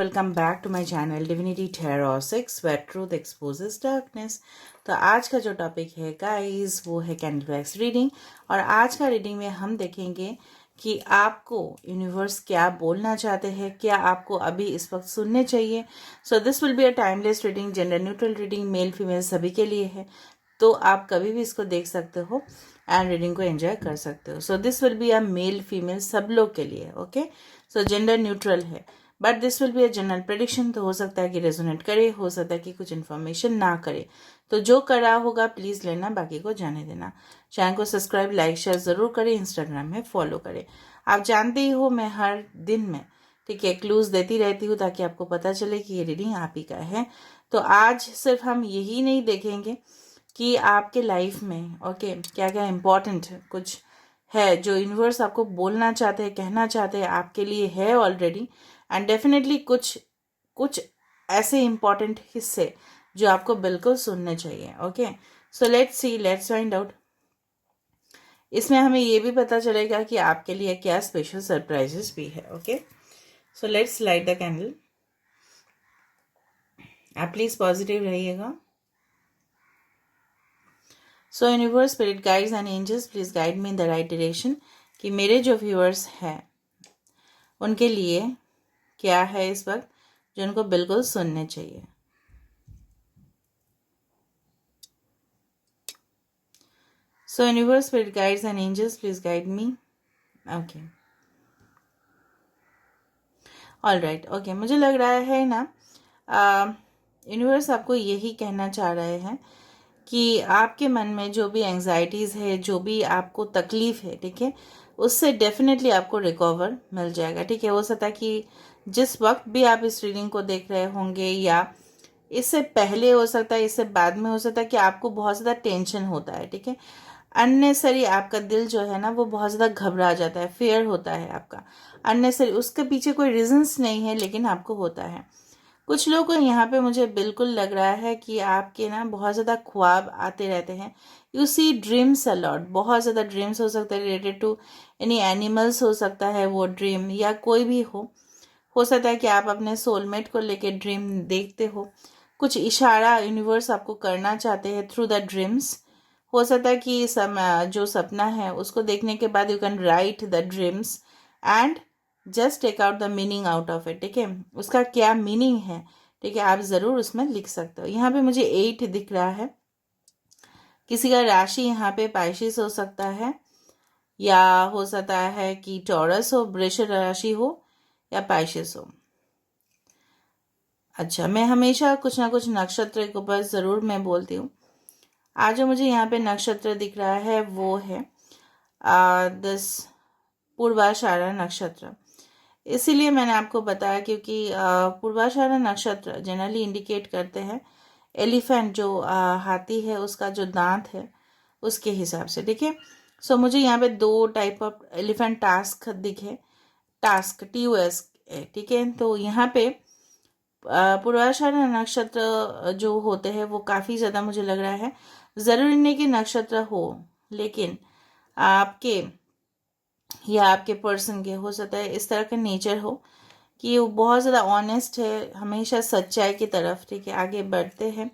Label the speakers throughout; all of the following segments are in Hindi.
Speaker 1: Welcome back to my channel divinity tarot 6 where truth exposes darkness. तो आज का जो टॉपिक है गाइस वो है कैंडल वैक्स रीडिंग। और आज का रीडिंग में हम देखेंगे कि आपको यूनिवर्स क्या बोलना चाहते हैं, क्या आपको अभी इस वक्त सुनने चाहिए। So this will be a timeless reading, gender neutral reading, male female सभी के लिए है। तो आप कभी भी इसको देख सकते हो एंड रीडिंग को एंजॉय कर सकते हो। So this will be a male female सब लोग के लिए, ओके। सो जेंडर न्यूट्रल है, but this will be a general prediction. तो हो सकता है कि रेजोनेट करे, हो सकता है कि कुछ इन्फॉर्मेशन ना करे। तो जो करा होगा प्लीज़ लेना, बाकी को जाने देना। चैनल को सब्सक्राइब लाइक शेयर ज़रूर करें, इंस्टाग्राम में फॉलो करें। आप जानते ही हो मैं हर दिन में ठीक है क्लूज़ देती रहती हूँ ताकि आपको पता चले कि ये रीडिंग आप ही का है। तो आज सिर्फ हम यही नहीं देखेंगे कि आपके लाइफ में ओके क्या क्या इम्पोर्टेंट कुछ है जो यूनिवर्स आपको बोलना चाहते हैं, कहना चाहते हैं, आपके लिए है ऑलरेडी। एंड डेफिनेटली कुछ कुछ ऐसे इम्पोर्टेंट हिस्से जो आपको बिल्कुल सुनने चाहिए, okay. So let's see, let's find out. इसमें हमें ये भी पता चलेगा कि आपके लिए क्या स्पेशल सरप्राइजेस भी है, okay. So let's light the candle. आप प्लीज पॉजिटिव रहिएगा। So universe, spirit guides and angels please guide me in the right direction कि मेरे जो व्यूअर्स हैं उनके लिए क्या है इस वक्त जो उनको बिल्कुल सुनने चाहिए। So universe, spirit guides and angels please guide me, okay. All right, okay. मुझे लग रहा है ना यूनिवर्स आपको यही कहना चाह रहे हैं कि आपके मन में जो भी एंग्जाइटीज़ है, जो भी आपको तकलीफ़ है, ठीक है, उससे डेफिनेटली आपको रिकवर मिल जाएगा, ठीक है। हो सकता है कि जिस वक्त भी आप इस रीडिंग को देख रहे होंगे या इससे पहले हो सकता है, इससे बाद में हो सकता है कि आपको बहुत ज़्यादा टेंशन होता है, ठीक है। अननेसरी आपका दिल जो है ना वो बहुत ज़्यादा घबरा जाता है, फेयर होता है आपका अननेसरी। उसके पीछे कोई रीजंस नहीं है लेकिन आपको होता है। कुछ लोगों को यहाँ पे मुझे बिल्कुल लग रहा है कि आपके ना बहुत ज़्यादा ख्वाब आते रहते हैं। यू सी ड्रीम्स अलॉट, बहुत ज़्यादा ड्रीम्स हो सकता है रिलेटेड टू एनी एनिमल्स, हो सकता है वो ड्रीम या कोई भी हो सकता है कि आप अपने सोलमेट को लेके ड्रीम देखते हो। कुछ इशारा यूनिवर्स आपको करना चाहते हैं थ्रू द ड्रीम्स। हो सकता है कि जो सपना है उसको देखने के बाद you can write the dreams and just take out the meaning out of it, ठीक है। उसका क्या मीनिंग है, ठीक है, आप ज़रूर उसमें लिख सकते हो। यहाँ पे मुझे 8 दिख रहा है। किसी का राशि यहाँ पे पाइशिस हो सकता है, या हो सकता है कि टॉरस हो, वृष राशि हो या पाइशिस हो। अच्छा, मैं हमेशा कुछ ना कुछ नक्षत्र के ऊपर ज़रूर मैं बोलती हूँ। आज जो मुझे यहाँ पे नक्षत्र दिख रहा है वो है दिस पूर्वाषाढ़ा नक्षत्र। इसीलिए मैंने आपको बताया क्योंकि पूर्वाषाढ़ा नक्षत्र जनरली इंडिकेट करते हैं एलिफेंट, जो हाथी है उसका जो दांत है उसके हिसाब से, ठीक है। सो मुझे यहाँ पे 2 टाइप ऑफ एलिफेंट टास्क दिखे, टास्क TOS, ठीक है। तो यहाँ पे पूर्वाषाढ़ा नक्षत्र जो होते हैं वो काफ़ी ज़्यादा मुझे लग रहा है, ज़रूरी नहीं कि नक्षत्र हो लेकिन आपके या आपके पर्सन के हो सकता है इस तरह का नेचर हो कि वो बहुत ज़्यादा ऑनेस्ट है, हमेशा सच्चाई की तरफ, ठीक है, आगे बढ़ते हैं।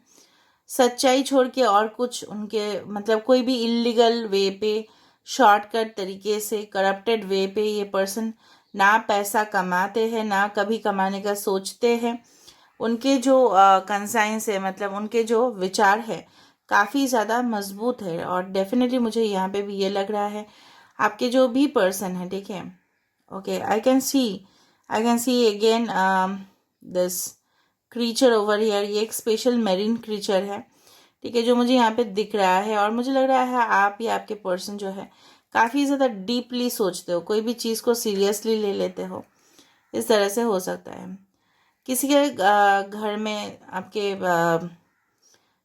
Speaker 1: सच्चाई छोड़ के और कुछ उनके मतलब कोई भी इलीगल वे पे, शॉर्टकट तरीके से, करप्टेड वे पे ये पर्सन ना पैसा कमाते हैं ना कभी कमाने का सोचते हैं। उनके जो कंसाइंस है, मतलब उनके जो विचार है काफ़ी ज़्यादा मजबूत है। और डेफिनेटली मुझे यहाँ पे भी ये लग रहा है आपके जो भी पर्सन है, ठीक है, okay. I can see again this creature over here. ये एक स्पेशल मेरीन क्रीचर है, ठीक है, जो मुझे यहाँ पे दिख रहा है। और मुझे लग रहा है आप या आपके पर्सन जो है काफ़ी ज़्यादा डीपली सोचते हो, कोई भी चीज़ को सीरियसली ले लेते हो, इस तरह से हो सकता है। किसी के घर में आपके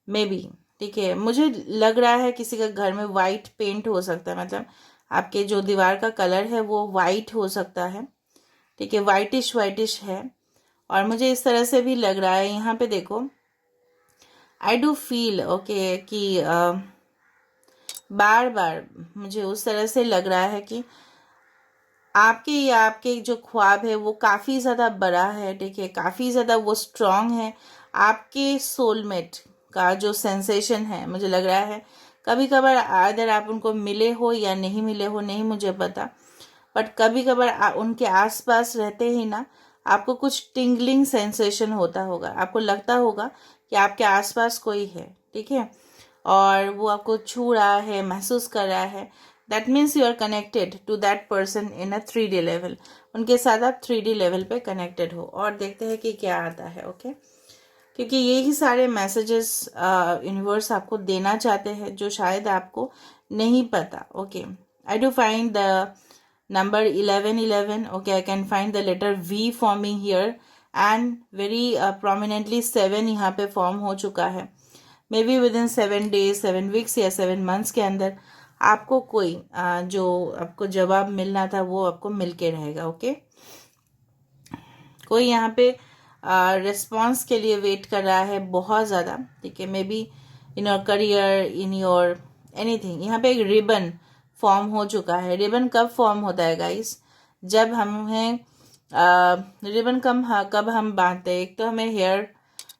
Speaker 1: में भी, ठीक है, मुझे लग रहा है किसी का घर में वाइट पेंट हो सकता है, मतलब आपके जो दीवार का कलर है वो वाइट हो सकता है, ठीक है, वाइटिश वाइटिश है। और मुझे इस तरह से भी लग रहा है, यहाँ पे देखो, आई डू फील ओके कि बार बार मुझे उस तरह से लग रहा है कि आपके या आपके जो ख्वाब है वो काफ़ी ज़्यादा बड़ा है, ठीक है, काफ़ी ज़्यादा वो स्ट्रांग है। आपके सोलमेट का जो सेंसेशन है मुझे लग रहा है, कभी कभार अगर आप उनको मिले हो या नहीं मिले हो नहीं मुझे पता, बट कभी कभार उनके आसपास रहते ही ना आपको कुछ टिंगलिंग सेंसेशन होता होगा, आपको लगता होगा कि आपके आसपास कोई है, ठीक है, और वो आपको छू रहा है, महसूस कर रहा है। That means you are connected to that person in a 3D level. उनके साथ आप 3D लेवल पे कनेक्टेड हो। और देखते हैं कि क्या आता है, ओके। क्योंकि यही सारे मैसेजेस यूनिवर्स आपको देना चाहते हैं जो शायद आपको नहीं पता, okay. I do find the number 1111, okay, I can find the letter V forming here and very prominently 7 यहाँ पे फॉर्म हो चुका है। May be with in 7 days, 7 weeks या 7 months के अंदर आपको कोई जो आपको जवाब मिलना था वो आपको मिल के रहेगा, ओके। कोई यहाँ पे रिस्पॉन्स के लिए वेट कर रहा है बहुत ज़्यादा, ठीक है, may be in your career, in your anything. यहाँ पे एक रिबन फॉर्म हो चुका है। रिबन कब फॉर्म होता है गाइस? जब हमें रिबन कब हम बांधते हैं? एक तो हमें हेयर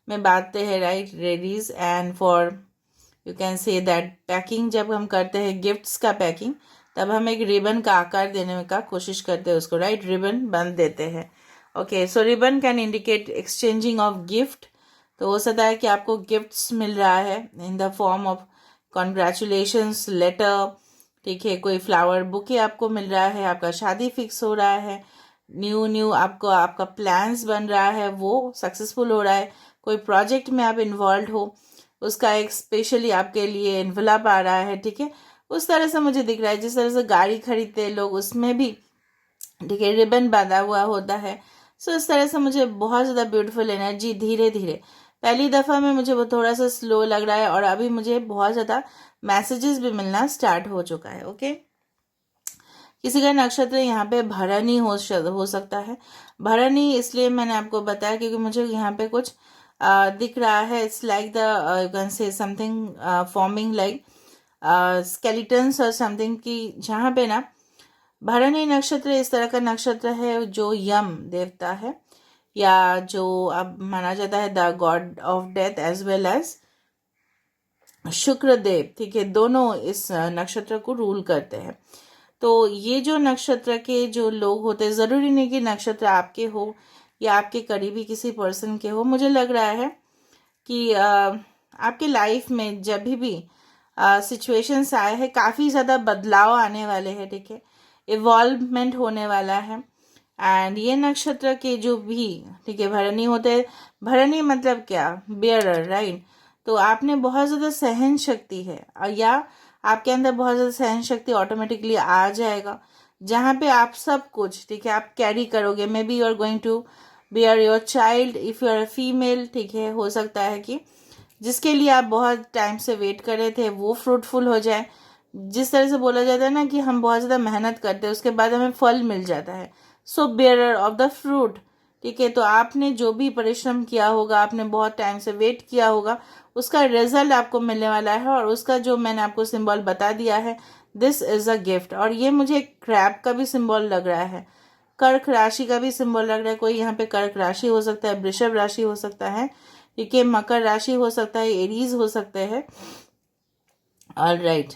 Speaker 1: में बांधते हैं, right, ladies, and for you can say that packing जब हम करते हैं गिफ्ट्स का पैकिंग, तब हम एक रिबन का आकार देने का कोशिश करते हैं उसको, राइट, रिबन बांध देते हैं, okay. So ribbon can indicate exchanging of gift. तो हो सकता है कि आपको गिफ्ट्स मिल रहा है in the form of congratulations letter, ठीक है, कोई फ्लावर बुके आपको मिल रहा है, आपका शादी फिक्स हो रहा है, न्यू आपको आपका प्लान्स बन रहा है वो सक्सेसफुल हो रहा है, कोई प्रोजेक्ट में आप इन्वॉल्व हो उसका एक स्पेशली आपके लिए एनवलप आ रहा है, ठीक है। उस तरह से मुझे दिख रहा है जिस तरह से गाड़ी खरीदते हैं लोग उसमें भी, ठीक है, रिबन बांधा हुआ होता है। सो इस तरह से मुझे बहुत ज़्यादा ब्यूटीफुल एनर्जी धीरे धीरे, पहली दफ़ा में मुझे वो थोड़ा सा स्लो लग रहा है और अभी मुझे बहुत ज़्यादा मैसेजेस भी मिलना स्टार्ट हो चुका है, ओके। किसी का नक्षत्र यहाँ पे भरणी हो सकता है। भरणी इसलिए मैंने आपको बताया क्योंकि मुझे यहाँ पे कुछ दिख रहा है, it's like the you can say something forming like skeletons और समथिंग, की जहाँ पे ना भरणी नक्षत्र इस तरह का नक्षत्र है जो यम देवता है या जो अब माना जाता है the god of death as well as Shukra Dev, ठीक है, दोनों इस नक्षत्र को रूल करते हैं। तो ये जो नक्षत्र के जो लोग होते हैं, ज़रूरी नहीं कि नक्षत्र आपके हो या आपके करीबी किसी पर्सन के हो, मुझे लग रहा है कि आपके लाइफ में जब भी सिचुएशंस आए हैं काफ़ी ज़्यादा बदलाव आने वाले हैं, ठीक है, इवॉल्वमेंट होने वाला है। एंड ये नक्षत्र के जो भी, ठीक है, भरणी होते हैं, भरणी मतलब क्या, बेयरर, राइट। तो आपने बहुत ज़्यादा सहन शक्ति है या आपके अंदर बहुत ज़्यादा सहन शक्ति ऑटोमेटिकली आ जाएगा, जहाँ पे आप सब कुछ, ठीक है, आप कैरी करोगे। Maybe you are going to bear your child if you are female, ठीक है, हो सकता है कि जिसके लिए आप बहुत टाइम से वेट कर रहे थे वो फ्रूटफुल हो जाए। जिस तरह से बोला जाता है ना कि हम बहुत ज़्यादा मेहनत करते हैं उसके बाद हमें फल मिल जाता है, सो बेयरर ऑफ द फ्रूट, ठीक है। तो आपने जो भी परिश्रम किया होगा, आपने बहुत टाइम से वेट किया होगा, उसका रिजल्ट आपको मिलने वाला है। और उसका जो मैंने आपको सिंबल बता दिया है, दिस इज़ अ गिफ्ट। और ये मुझे क्रैब का भी सिंबल लग रहा है, कर्क राशि का भी सिंबल लग रहा है। कोई यहाँ पे कर्क राशि हो सकता है, वृषभ राशि हो सकता है, ठीक है, मकर राशि हो सकता है, एरीज हो सकते हैं, ऑलराइट।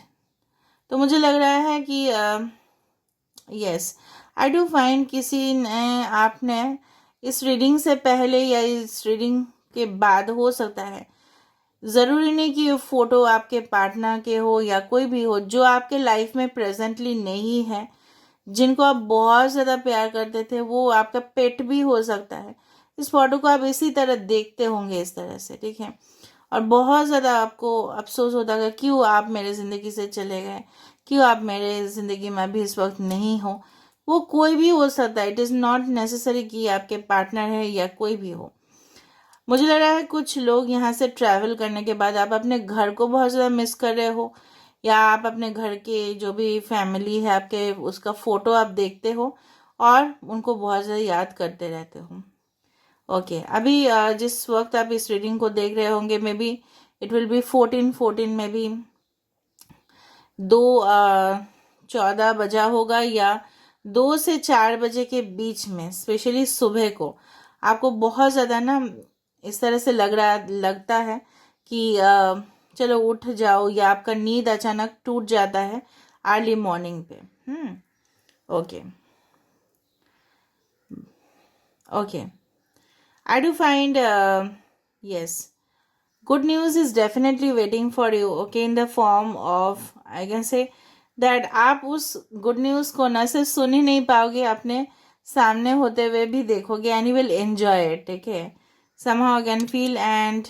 Speaker 1: तो मुझे लग रहा है कि यस, आई डू फाइंड किसी ने, आपने इस रीडिंग से पहले या इस रीडिंग के बाद, हो सकता है, ज़रूरी नहीं कि ये फोटो आपके पार्टनर के हो या कोई भी हो जो आपके लाइफ में प्रेजेंटली नहीं है, जिनको आप बहुत ज़्यादा प्यार करते थे, वो आपका पेट भी हो सकता है। इस फोटो को आप इसी तरह देखते होंगे, इस तरह से, ठीक है, और बहुत ज़्यादा आपको अफसोस होता है क्यों आप मेरे ज़िंदगी से चले गए, क्यों आप मेरे ज़िंदगी में अभी इस वक्त नहीं हो। वो कोई भी हो सकता है, इट इज़ नॉट नेसेसरी कि आपके पार्टनर है या कोई भी हो। मुझे लग रहा है कुछ लोग यहाँ से ट्रैवल करने के बाद आप अपने घर को बहुत ज़्यादा मिस कर रहे हो, या आप अपने घर के जो भी फैमिली है आपके, उसका फ़ोटो आप देखते हो और उनको बहुत ज़्यादा याद करते रहते हो, ओके। अभी जिस वक्त आप इस रीडिंग को देख रहे होंगे, may be it will be 14 में भी 2:14 बजा होगा या 2 से 4 बजे के बीच में, स्पेशली सुबह को, आपको बहुत ज़्यादा ना इस तरह से लगता है कि चलो उठ जाओ, या आपका नींद अचानक टूट जाता है अर्ली मॉर्निंग पे। Okay okay, I do find, yes, good news is definitely waiting for you, okay, in the form of, I can say that आप उस good news को न सिर्फ सुन ही नहीं पाओगे, अपने सामने होते हुए भी देखोगे, and you will enjoy it, ठीक है। somehow I can feel, and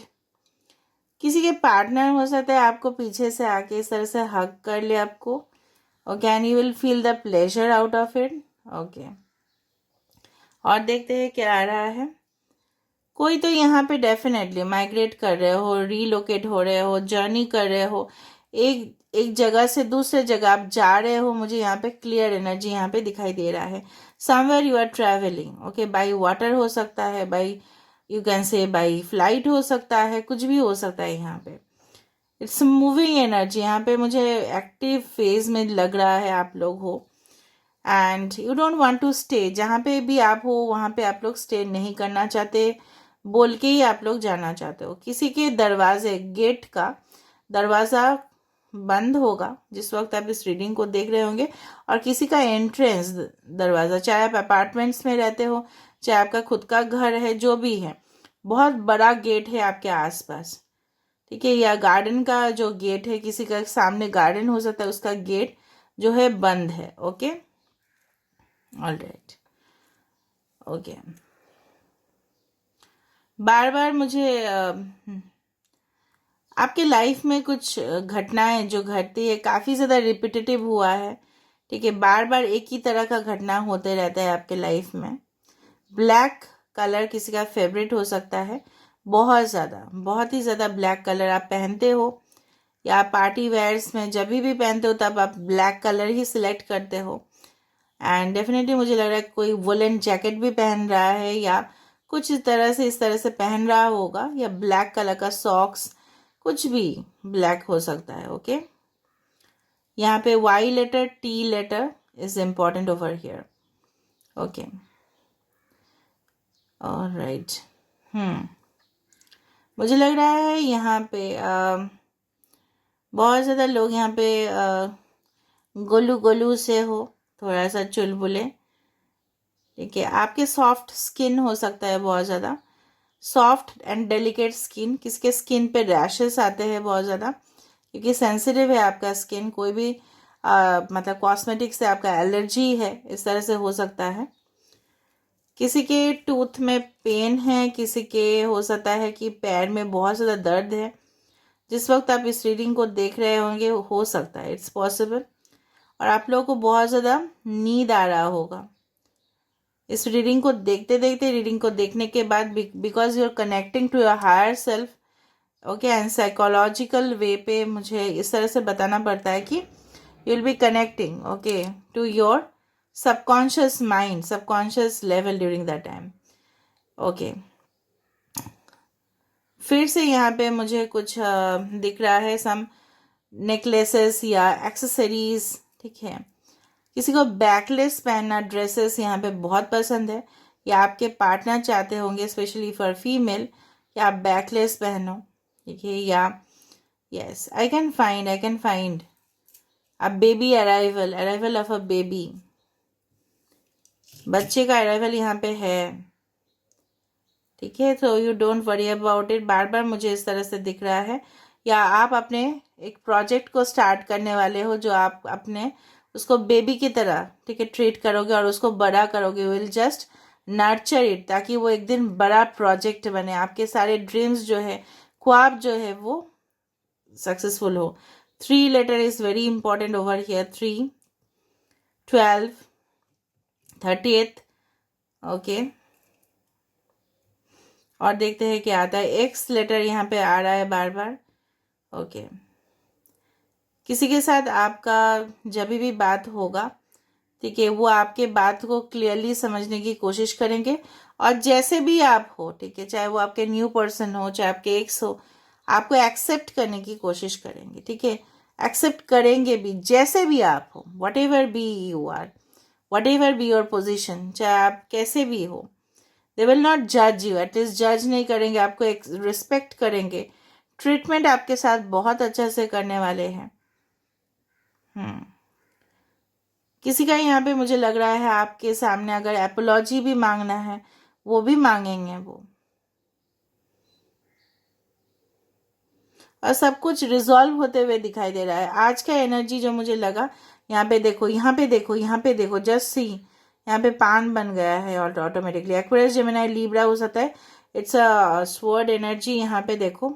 Speaker 1: किसी के पार्टनर हो सकता है आपको पीछे से आके इस तरह से हग कर ले आपको, okay, and you will feel the pleasure out of it, okay. और देखते हैं क्या आ रहा है। कोई तो यहाँ पे डेफिनेटली माइग्रेट कर रहे हो, रीलोकेट हो रहे हो, जर्नी कर रहे हो, एक एक जगह से दूसरे जगह आप जा रहे हो। मुझे यहाँ पे क्लियर एनर्जी यहाँ पे दिखाई दे रहा है। Somewhere you are travelling, okay, by water हो सकता है, by you can say by flight हो सकता है, कुछ भी हो सकता है यहाँ पे। इट्स मूविंग एनर्जी यहाँ पे, मुझे एक्टिव फेज में लग रहा है आप लोग हो, and you don't want to stay. जहाँ पे भी आप हो वहाँ पे आप लोग स्टे नहीं करना चाहते, बोल के ही आप लोग जाना चाहते हो। किसी के दरवाजे, गेट का दरवाज़ा बंद होगा जिस वक्त आप इस रीडिंग को देख रहे होंगे, और किसी का एंट्रेंस दरवाज़ा, चाहे आप अपार्टमेंट्स में रहते हो, चाहे आपका खुद का घर है, जो भी है, बहुत बड़ा गेट है आपके आसपास, ठीक है, या गार्डन का जो गेट है, किसी का सामने गार्डन हो सकता है, उसका गेट जो है बंद है, ओके, ऑलराइट, ओके। बार बार मुझे आपके लाइफ में कुछ घटनाएं जो घटती है, काफ़ी ज़्यादा रिपीटेटिव हुआ है, ठीक है, बार बार एक ही तरह का घटना होते रहता है आपके लाइफ में। ब्लैक कलर किसी का फेवरेट हो सकता है, बहुत ज़्यादा, बहुत ही ज़्यादा ब्लैक कलर आप पहनते हो, या पार्टी वेयर्स में जब भी पहनते हो तब आप ब्लैक कलर ही सिलेक्ट करते हो। एंड डेफिनेटली मुझे लग रहा है कोई वुलन जैकेट भी पहन रहा है, या कुछ इस तरह से पहन रहा होगा, या ब्लैक कलर का सॉक्स, कुछ भी ब्लैक हो सकता है, ओके। यहाँ पे Y letter, T letter is important over here, okay, alright. मुझे लग रहा है यहाँ पे बहुत ज़्यादा लोग यहाँ पे गोलू गोलू से हो, थोड़ा सा चुलबुले, ठीक है। आपके सॉफ्ट स्किन हो सकता है, बहुत ज़्यादा सॉफ्ट एंड डेलिकेट स्किन। किसके स्किन पे रैशेस आते हैं बहुत ज़्यादा, क्योंकि सेंसिटिव है आपका स्किन। कोई भी मतलब कॉस्मेटिक से आपका एलर्जी है, इस तरह से हो सकता है। किसी के टूथ में पेन है, किसी के हो सकता है कि पैर में बहुत ज़्यादा दर्द है। जिस वक्त आप इस रीडिंग को देख रहे होंगे, हो सकता है, इट्स पॉसिबल, और आप लोगों को बहुत ज़्यादा नींद आ रहा होगा इस रीडिंग को देखते देखते। रीडिंग को देखने के बाद, because you are connecting to your higher self, okay, and psychological way पे मुझे इस तरह से बताना पड़ता है कि you will be connecting, okay, to your subconscious mind, subconscious level during that time, okay. फिर से यहाँ पे मुझे कुछ दिख रहा है, सम नेकलेसेस या एक्सेसरीज, ठीक है। किसी को बैकलेस पहनना, ड्रेसेस यहाँ पे बहुत पसंद है, या आपके पार्टनर चाहते होंगे, स्पेशली फॉर फीमेल, कि आप बैकलेस पहनो, ठीक है, या yes, I can find a baby arrival of a baby, बच्चे का अराइवल यहाँ पे है, ठीक है। तो you don't worry about it. बार बार मुझे इस तरह से दिख रहा है, या आप अपने एक प्रोजेक्ट को स्टार्ट करने वाले हो, जो आप अपने उसको बेबी की तरह, ठीक है, ट्रीट करोगे और उसको बड़ा करोगे। विल जस्ट नर्चर इट, ताकि वो एक दिन बड़ा प्रोजेक्ट बने, आपके सारे ड्रीम्स जो है, ख्वाब जो है, वो सक्सेसफुल हो। 3 letter is very important over here, 3, 12, 30th, okay. और देखते हैं क्या आता है। एक्स लेटर यहाँ पे आ रहा है बार बार, ओके। किसी के साथ आपका जब भी बात होगा, ठीक है, वो आपके बात को क्लियरली समझने की कोशिश करेंगे, और जैसे भी आप हो, ठीक है, चाहे वो आपके न्यू पर्सन हो, चाहे आपके एक्स हो, आपको एक्सेप्ट करने की कोशिश करेंगे, ठीक है, एक्सेप्ट करेंगे भी, जैसे भी आप हो, whatever be you are, whatever be your position, चाहे आप कैसे भी हो, दे विल नॉट जज यू, एटलीस्ट जज नहीं करेंगे, आपको एक रिस्पेक्ट करेंगे, ट्रीटमेंट आपके साथ बहुत अच्छे से करने वाले हैं। किसी का यहाँ पे मुझे लग रहा है आपके सामने अगर एपोलॉजी भी मांगना है वो भी मांगेंगे वो, और सब कुछ रिजॉल्व होते हुए दिखाई दे रहा है। आज का एनर्जी जो मुझे लगा, यहाँ पे देखो, यहाँ पे देखो, यहाँ पे देखो, जस्ट सी, यहाँ पे पान बन गया है ऑटोमेटिकली। एक्वेरियस, जेमिनी, लिब्रा हो सकता है, इट्स अ स्वॉर्ड एनर्जी। यहाँ पे देखो,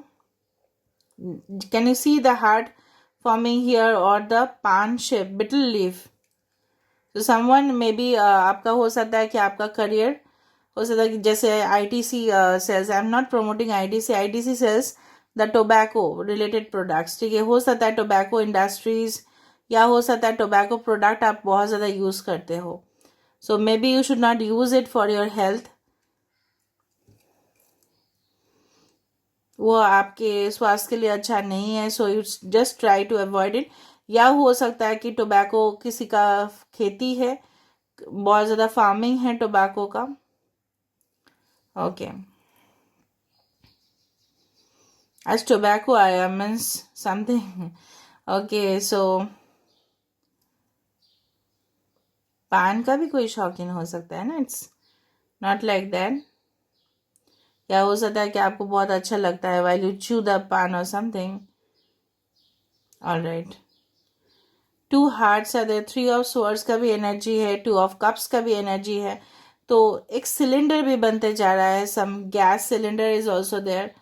Speaker 1: can you see the heart forming here और द पान शेप बिटल लीफ। तो समवन मे बी आपका हो सकता है कि आपका करियर हो सकता है कि जैसे ITC sales, I am not promoting ITC, ITC sales the tobacco related products, ठीक है, हो सकता है टोबैको इंडस्ट्रीज, या हो सकता है टोबैको प्रोडक्ट आप बहुत ज़्यादा यूज़ करते हो, so maybe you should not use it for your health, वो आपके स्वास्थ्य के लिए अच्छा नहीं है, so you just try to avoid it. या हो सकता है कि टोबैको किसी का खेती है, बहुत ज़्यादा फार्मिंग है टोबैको का। ओके, आज टोबैको आया मीन्स समथिंग। ओके, सो पान का भी कोई शौकीन हो सकता है ना, इट्स नॉट लाइक दैट। या हो सकता है कि आपको बहुत अच्छा लगता है व्हाइल यू च्यू द पान और समथिंग। ऑलराइट, 2 हार्ट्स है देयर, 3 ऑफ स्वॉर्ड्स का भी एनर्जी है, 2 ऑफ कप्स का भी एनर्जी है। तो एक सिलेंडर भी बनते जा रहा है, some gas cylinder is also there.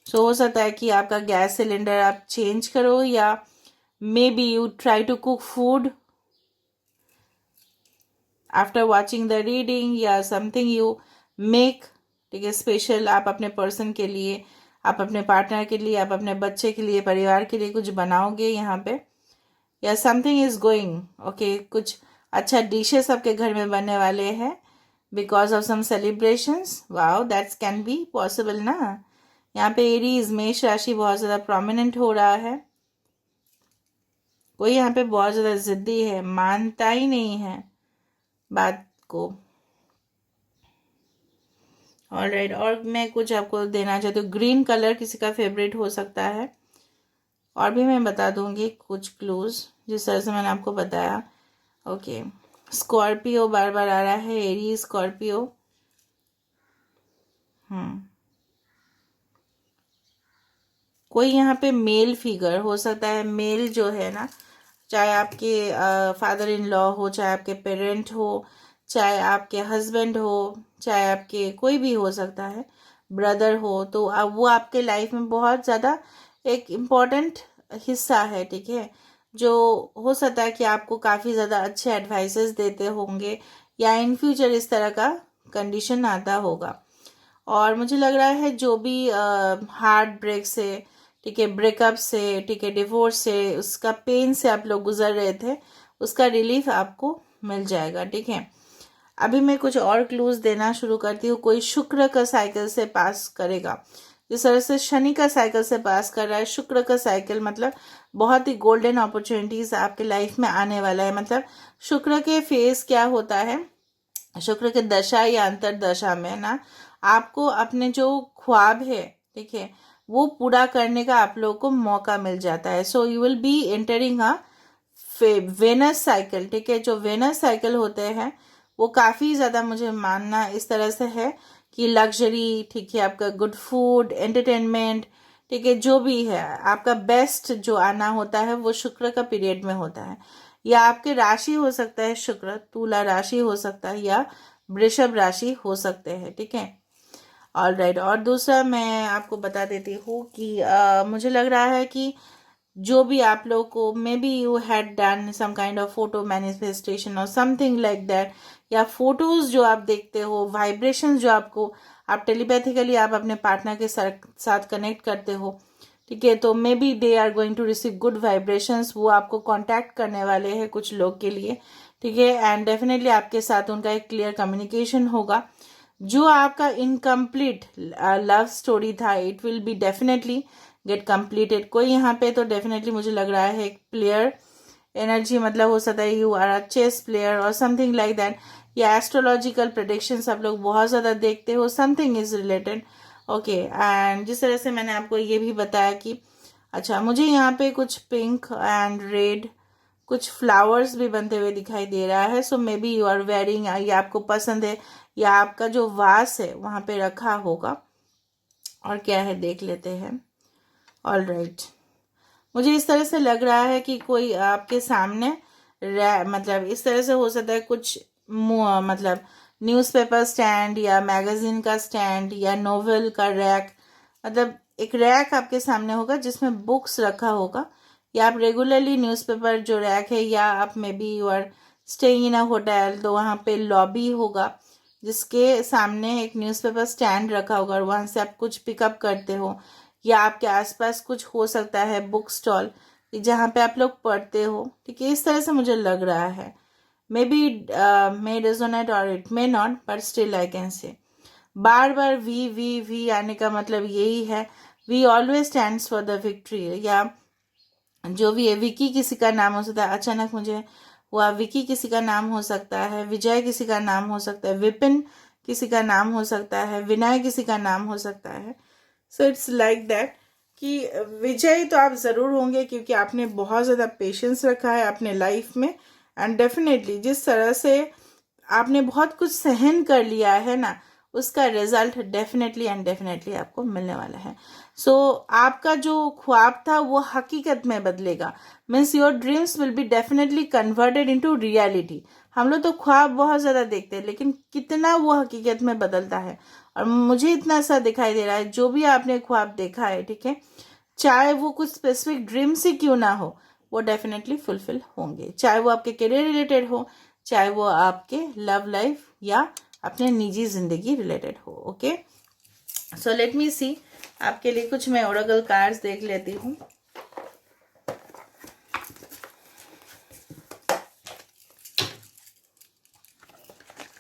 Speaker 1: सो हो सकता है कि आपका गैस सिलेंडर आप चेंज करो, या maybe you try to cook food after watching the reading, या समथिंग यू मेक, ठीक है, स्पेशल आप अपने पर्सन के लिए, आप अपने पार्टनर के लिए, आप अपने बच्चे के लिए, परिवार के लिए कुछ बनाओगे यहाँ पे, या समथिंग इज गोइंग। ओके, कुछ अच्छा डिशेस आपके घर में बनने वाले हैं because of some celebrations. Wow, that's can be possible ना। यहाँ पे एरीज, मेष राशि बहुत ज़्यादा प्रोमिनेंट हो रहा है। कोई यहाँ पे बहुत ज़्यादा जिद्दी है, मानता ही नहीं है बात को। ऑलराइट, और मैं कुछ आपको देना चाहती हूँ, ग्रीन कलर किसी का फेवरेट हो सकता है, और भी मैं बता दूंगी कुछ क्लूज जिस तरह से मैंने आपको बताया। ओके, स्कॉर्पियो बार बार आ रहा है, एरी स्कॉर्पियो। कोई यहाँ पे मेल फिगर हो सकता है, मेल जो है ना, चाहे आपके फादर इन लॉ हो, चाहे आपके पेरेंट हो, चाहे आपके हस्बैंड हो, चाहे आपके कोई भी हो सकता है, ब्रदर हो, तो अब वो आपके लाइफ में बहुत ज़्यादा एक इम्पॉर्टेंट हिस्सा है, ठीक है, जो हो सकता है कि आपको काफ़ी ज़्यादा अच्छे एडवाइसेस देते होंगे, या इन फ्यूचर इस तरह का कंडीशन आता होगा। और मुझे लग रहा है जो भी हार्ट ब्रेक से, ठीक है, ब्रेकअप से, ठीक है, डिवोर्स से, उसका पेन से आप लोग गुजर रहे थे, उसका रिलीफ आपको मिल जाएगा, ठीक है। अभी मैं कुछ और क्लूज देना शुरू करती हूँ। कोई शुक्र का साइकिल से पास करेगा, जिस तरह से शनि का साइकिल से पास कर रहा है, शुक्र का साइकिल मतलब बहुत ही गोल्डन अपॉर्चुनिटीज आपके लाइफ में आने वाला है। मतलब शुक्र के फेस क्या होता है, शुक्र के दशा या अंतर दशा में ना, आपको अपने जो ख्वाब है, ठीक है, वो पूरा करने का आप लोगों को मौका मिल जाता है। So you will be entering a Venus cycle, ठीक है। जो वेनस साइकिल होते हैं वो काफ़ी ज़्यादा, मुझे मानना इस तरह से है कि लग्जरी, ठीक है, आपका गुड फूड, एंटरटेनमेंट, ठीक है, जो भी है आपका बेस्ट जो आना होता है वो शुक्र का पीरियड में होता है। या आपके राशि हो सकता है शुक्र, तुला राशि हो सकता है, या वृषभ राशि हो सकते हैं, ठीक है। ऑलराइट, और दूसरा मैं आपको बता देती हूँ कि मुझे लग रहा है कि जो भी आप लोग को, maybe you had done some kind of photo manifestation और समथिंग लाइक दैट, या फोटोज जो आप देखते हो, वाइब्रेशंस जो आपको, आप टेलीपैथिकली आप अपने पार्टनर के साथ कनेक्ट करते हो, ठीक है, तो maybe they are going to receive good vibrations, वो आपको कांटेक्ट करने वाले हैं कुछ लोग के लिए, ठीक है। एंड डेफिनेटली आपके साथ उनका एक क्लियर कम्युनिकेशन होगा। जो आपका इनकम्प्लीट लव स्टोरी था, it will be definitely get completed. कोई यहाँ पे तो डेफिनेटली मुझे लग रहा है एक प्लेयर एनर्जी मतलब हो सकता है you are a chess player और समथिंग लाइक दैट, या एस्ट्रोलॉजिकल प्रेडिक्शंस आप लोग बहुत ज़्यादा देखते हो, something is related. Okay, and जिस तरह से मैंने आपको ये भी बताया कि अच्छा मुझे यहाँ पे कुछ पिंक एंड रेड कुछ फ्लावर्स भी बनते हुए दिखाई दे रहा है। So maybe you are wearing, या आपको पसंद है, या आपका जो वास है वहाँ पे रखा होगा। और क्या है देख लेते हैं। ऑल राइट, मुझे इस तरह से लग रहा है कि कोई आपके सामने मतलब इस तरह से हो सकता है कुछ मतलब न्यूज़पेपर स्टैंड या मैगजीन का स्टैंड या नोवेल का रैक, मतलब एक रैक आपके सामने होगा जिसमें बुक्स रखा होगा, या आप रेगुलरली न्यूज़पेपर जो रैक है, या आप maybe you are staying in a hotel तो वहाँ पे लॉबी होगा जिसके सामने एक न्यूज़पेपर स्टैंड रखा होगा और वहाँ से आप कुछ पिकअप करते हो, या आपके आसपास कुछ हो सकता है बुक स्टॉल जहाँ पे आप लोग पढ़ते हो। ठीक है, इस तरह से मुझे लग रहा है। मे बी मे रेजोनेट और it may not, but still I can say बार बार वी वी वी आने का मतलब यही है, V always stands for the victory, या जो भी है। विकी किसी का नाम हो सकता है, अचानक मुझे हुआ विकी किसी का नाम हो सकता है, विजय किसी का नाम हो सकता है, विपिन किसी का नाम हो सकता है, विनय किसी का नाम हो सकता है। सो इट्स लाइक दैट कि विजय तो आप ज़रूर होंगे क्योंकि आपने बहुत ज़्यादा पेशेंस रखा है अपने लाइफ में, एंड डेफिनेटली जिस तरह से आपने बहुत कुछ सहन कर लिया है ना, उसका रिजल्ट डेफिनेटली एंड डेफिनेटली आपको मिलने वाला है। सो आपका जो ख्वाब था वो हकीकत में बदलेगा, means your dreams will be definitely converted into reality. हम लोग तो ख्वाब बहुत ज़्यादा देखते हैं लेकिन कितना वो हकीकत में बदलता है, और मुझे इतना सा दिखाई दे रहा है जो भी आपने ख्वाब देखा है, ठीक है, चाहे वो कुछ स्पेसिफिक ड्रीम से क्यों ना हो, वो डेफिनेटली फुलफिल होंगे, चाहे वो आपके करियर रिलेटेड हो, चाहे वो आपके लव लाइफ या अपने निजी जिंदगी रिलेटेड हो। ओके, सो लेट मी सी, आपके लिए कुछ मैं ओरेकल कार्ड्स देख लेती हूँ।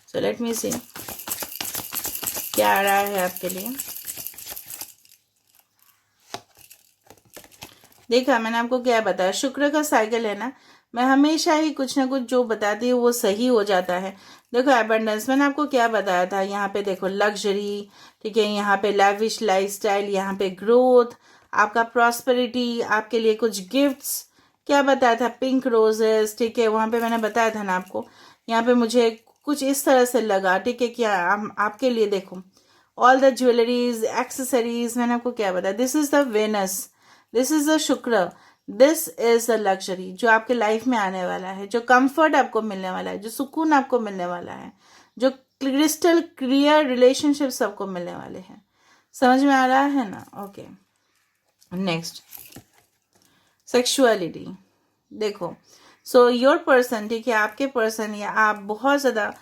Speaker 1: सो लेट मी सी क्या आ रहा है आपके लिए। देखा मैंने आपको क्या बताया, शुक्र का साइकिल है ना, मैं हमेशा ही कुछ ना कुछ जो बताती हूँ वो सही हो जाता है। देखो एबंडेंस, मैंने आपको क्या बताया था, यहाँ पे देखो लग्जरी, ठीक है, यहाँ पे लैविश लाइफस्टाइल, यहाँ पे ग्रोथ, आपका प्रॉस्पेरिटी, आपके लिए कुछ गिफ्ट्स, क्या बताया था, पिंक रोजेस, ठीक है, वहाँ पे मैंने बताया था ना आपको। यहाँ पे मुझे कुछ इस तरह से लगा, ठीक है, क्या आपके लिए देखो ऑल द ज्वेलरीज एक्सेसरीज, मैंने आपको क्या बताया, this is the Venus, this is the Shukra, this is the luxury जो आपके लाइफ में आने वाला है, जो कंफर्ट आपको मिलने वाला है, जो सुकून आपको मिलने वाला है, जो क्रिस्टल क्लियर रिलेशनशिप आपको मिलने वाले हैं। समझ में आ रहा है ना? Okay, next sexuality. देखो सो योर पर्सन, ठीक है, आपके पर्सन या आप बहुत ज़्यादा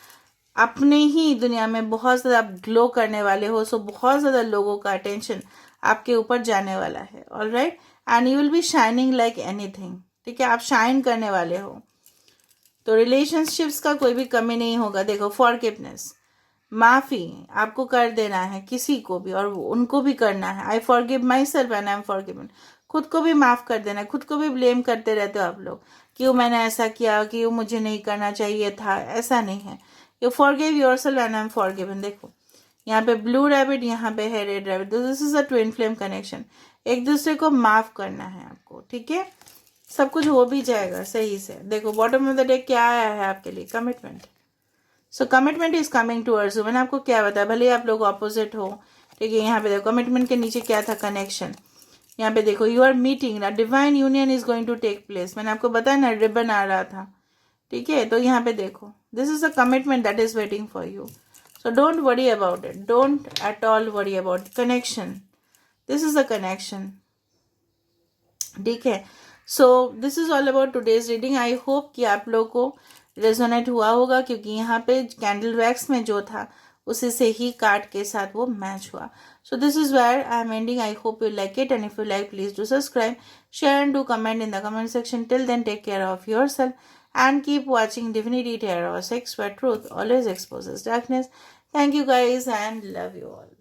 Speaker 1: अपने ही दुनिया में बहुत ज़्यादा ग्लो करने वाले हो, सो बहुत ज़्यादा लोगों का अटेंशन आपके ऊपर जाने वाला है। All right, and you will B shining like anything, ठीक है, आप शाइन करने वाले हो, तो रिलेशनशिप्स का कोई भी कमी नहीं होगा। देखो फॉरगिवनेस, माफ़ी आपको कर देना है किसी को भी, और उनको भी करना है। I forgive my self and I am forgiven, खुद को भी माफ़ कर देना है। खुद को भी ब्लेम करते रहते हो आप लोग, क्यों मैंने ऐसा किया, क्यों मुझे नहीं करना चाहिए था, ऐसा नहीं है। You forgive your self and I am forgiven. देखो यहाँ पे ब्लू रैबिट, यहाँ पे है red rabbit, this is a twin flame connection. एक दूसरे को माफ करना है आपको, ठीक है, सब कुछ हो भी जाएगा सही से। देखो बॉटम ऑफ द डे क्या आया है आपके लिए, commitment. So commitment is coming towards you. मैंने आपको क्या बताया, भले आप लोग ऑपोजिट हो, ठीक है, यहाँ पे देखो कमिटमेंट के नीचे क्या था, कनेक्शन। यहाँ पे देखो यू आर मीटिंग ना, divine union is going to take place. मैंने आपको बताया ना रिबन आ रहा था, ठीक है, तो यहाँ पे देखो this is a commitment that is waiting for you. So don't worry about it. Don't at all worry about connection. This is a connection. ठीक है, so this is all about today's reading. I hope कि आप लोगों को रेजोनेट हुआ होगा, क्योंकि यहाँ पे कैंडल वैक्स में जो था उसी से ही कार्ड के साथ वो मैच हुआ. So this is where I am ending. I hope you like it, and if you like, please do subscribe, share and do comment in the comment section. Till then, take care of yourself and keep watching Divinity Tarot 6, where truth always exposes darkness. Thank you guys and love you all.